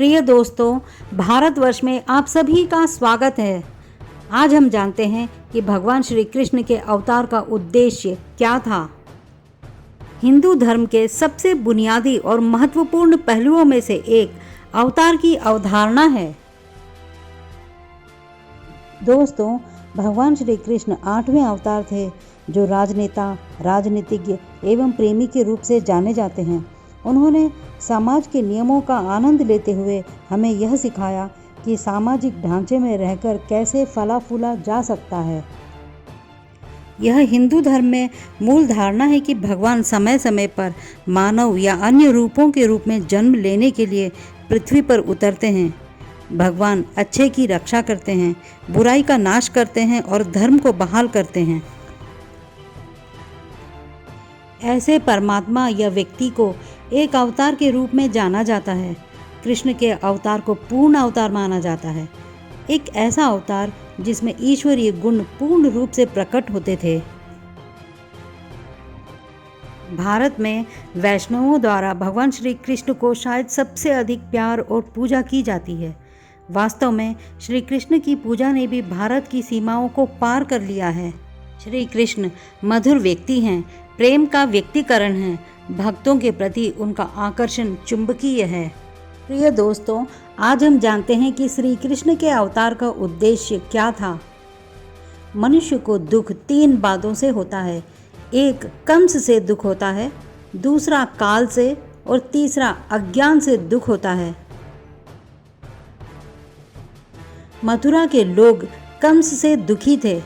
प्रिय दोस्तों, भारतवर्ष में आप सभी का स्वागत है। आज हम जानते हैं कि भगवान श्री कृष्ण के अवतार का उद्देश्य क्या था। हिंदू धर्म के सबसे बुनियादी और महत्वपूर्ण पहलुओं में से एक अवतार की अवधारणा है। दोस्तों, भगवान श्री कृष्ण 8वें अवतार थे जो राजनेता, राजनीतिज्ञ एवं प्रेमी के रूप से जाने जाते हैं। उन्होंने समाज के नियमों का आनंद लेते हुए हमें यह सिखाया कि सामाजिक ढांचे में रहकर कैसे फला फूला जा सकता है। यह हिंदू धर्म में मूल धारणा है कि भगवान समय समय पर मानव या अन्य रूपों के रूप में जन्म लेने के लिए पृथ्वी पर उतरते हैं। भगवान अच्छे की रक्षा करते हैं, बुराई का नाश करते हैं और धर्म को बहाल करते हैं। ऐसे परमात्मा या व्यक्ति को एक अवतार के रूप में जाना जाता है। कृष्ण के अवतार को पूर्ण अवतार माना जाता है, एक ऐसा अवतार जिसमें ईश्वरीय गुण पूर्ण रूप से प्रकट होते थे। भारत में वैष्णवों द्वारा भगवान श्री कृष्ण को शायद सबसे अधिक प्यार और पूजा की जाती है। वास्तव में श्री कृष्ण की पूजा ने भी भारत की सीमाओं को पार कर लिया है। श्री कृष्ण मधुर व्यक्ति हैं, प्रेम का व्यक्तिकरण है, भक्तों के प्रति उनका आकर्षण चुंबकीय है। प्रिय दोस्तों, आज हम जानते हैं कि श्री कृष्ण के अवतार का उद्देश्य क्या था। मनुष्य को दुख 3 बातों से होता है। एक कंस से दुख होता है, दूसरा काल से और तीसरा अज्ञान से दुख होता है। मथुरा के लोग कंस से दुखी थे।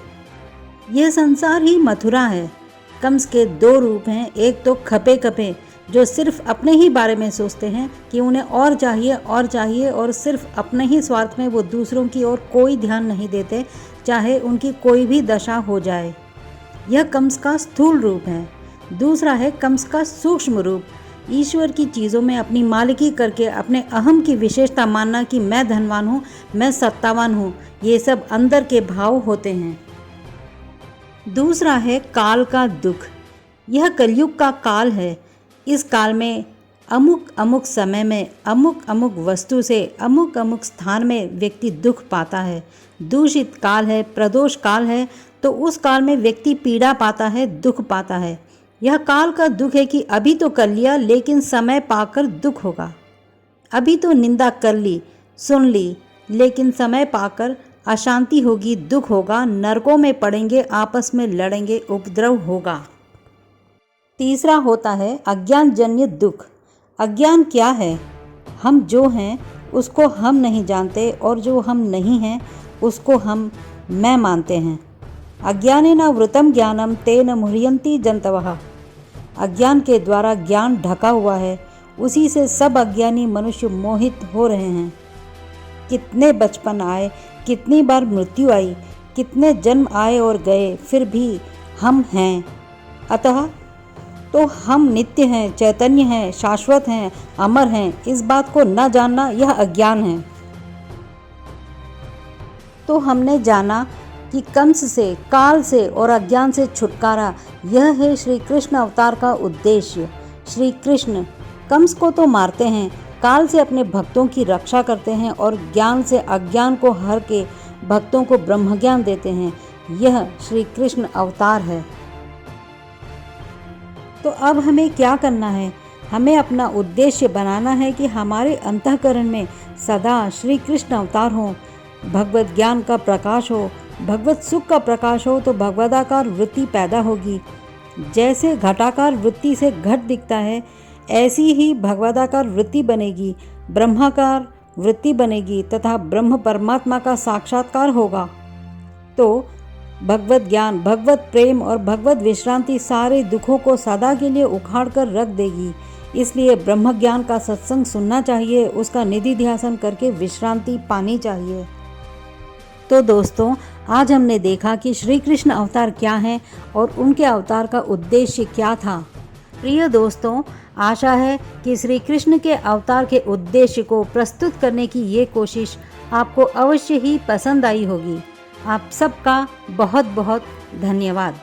यह संसार ही मथुरा है। कंस के 2 रूप हैं। एक तो खपे खपे जो सिर्फ अपने ही बारे में सोचते हैं कि उन्हें और चाहिए और सिर्फ अपने ही स्वार्थ में वो दूसरों की ओर कोई ध्यान नहीं देते, चाहे उनकी कोई भी दशा हो जाए। यह कंस का स्थूल रूप है। दूसरा है कंस का सूक्ष्म रूप, ईश्वर की चीज़ों में अपनी मालिकी करके अपने अहम की विशेषता मानना कि मैं धनवान हूँ, मैं सत्तावान हूँ। ये सब अंदर के भाव होते हैं। दूसरा है काल का दुख। यह कलयुग का काल है। इस काल में अमुक अमुक समय में अमुक अमुक वस्तु से अमुक अमुक स्थान में व्यक्ति दुख पाता है। दूषित काल है, प्रदोष काल है, तो उस काल में व्यक्ति पीड़ा पाता है, दुख पाता है। यह काल का दुख है कि अभी तो कर लिया, लेकिन समय पाकर दुख होगा। अभी तो निंदा कर ली, सुन ली, लेकिन समय पाकर अशांति होगी, दुख होगा, नरकों में पड़ेंगे, आपस में लड़ेंगे, उपद्रव होगा। तीसरा होता है अज्ञान जन्य दुख। अज्ञान क्या है? हम जो हैं उसको हम नहीं जानते और जो हम नहीं हैं उसको हम मैं मानते हैं। अज्ञानेन वृतं ज्ञानम तेन मुह्यन्ति जन्तवः। अज्ञान के द्वारा ज्ञान ढका हुआ है, उसी से सब अज्ञानी मनुष्य मोहित हो रहे हैं। कितने बचपन आए, कितनी बार मृत्यु आई, कितने जन्म आए और गए, फिर भी हम हैं। अतः तो हम नित्य हैं, चैतन्य हैं, शाश्वत हैं, अमर हैं। इस बात को न जानना यह अज्ञान है। तो हमने जाना कि कंस से, काल से और अज्ञान से छुटकारा, यह है श्री कृष्ण अवतार का उद्देश्य। श्री कृष्ण कंस को तो मारते हैं, काल से अपने भक्तों की रक्षा करते हैं और ज्ञान से अज्ञान को हर के भक्तों को ब्रह्म ज्ञान देते हैं। यह श्री कृष्ण अवतार है। तो अब हमें क्या करना है? हमें अपना उद्देश्य बनाना है कि हमारे अंतःकरण में सदा श्री कृष्ण अवतार हो, भगवत ज्ञान का प्रकाश हो, भगवत सुख का प्रकाश हो, तो भगवदाकार वृत्ति पैदा होगी। जैसे घटाकार वृत्ति से घट दिखता है, ऐसी ही भगवदाकार वृत्ति बनेगी, ब्रह्माकार वृत्ति बनेगी तथा ब्रह्म परमात्मा का साक्षात्कार होगा। तो भगवत ज्ञान, भगवत प्रेम और भगवत विश्रांति सारे दुखों को सदा के लिए उखाड़ कर रख देगी। इसलिए ब्रह्म ज्ञान का सत्संग सुनना चाहिए, उसका निधि ध्यासन करके विश्रांति पानी चाहिए। तो दोस्तों, आज हमने देखा कि श्री कृष्ण अवतार क्या हैं और उनके अवतार का उद्देश्य क्या था। प्रिय दोस्तों, आशा है कि श्री कृष्ण के अवतार के उद्देश्य को प्रस्तुत करने की ये कोशिश आपको अवश्य ही पसंद आई होगी। आप सबका बहुत बहुत धन्यवाद।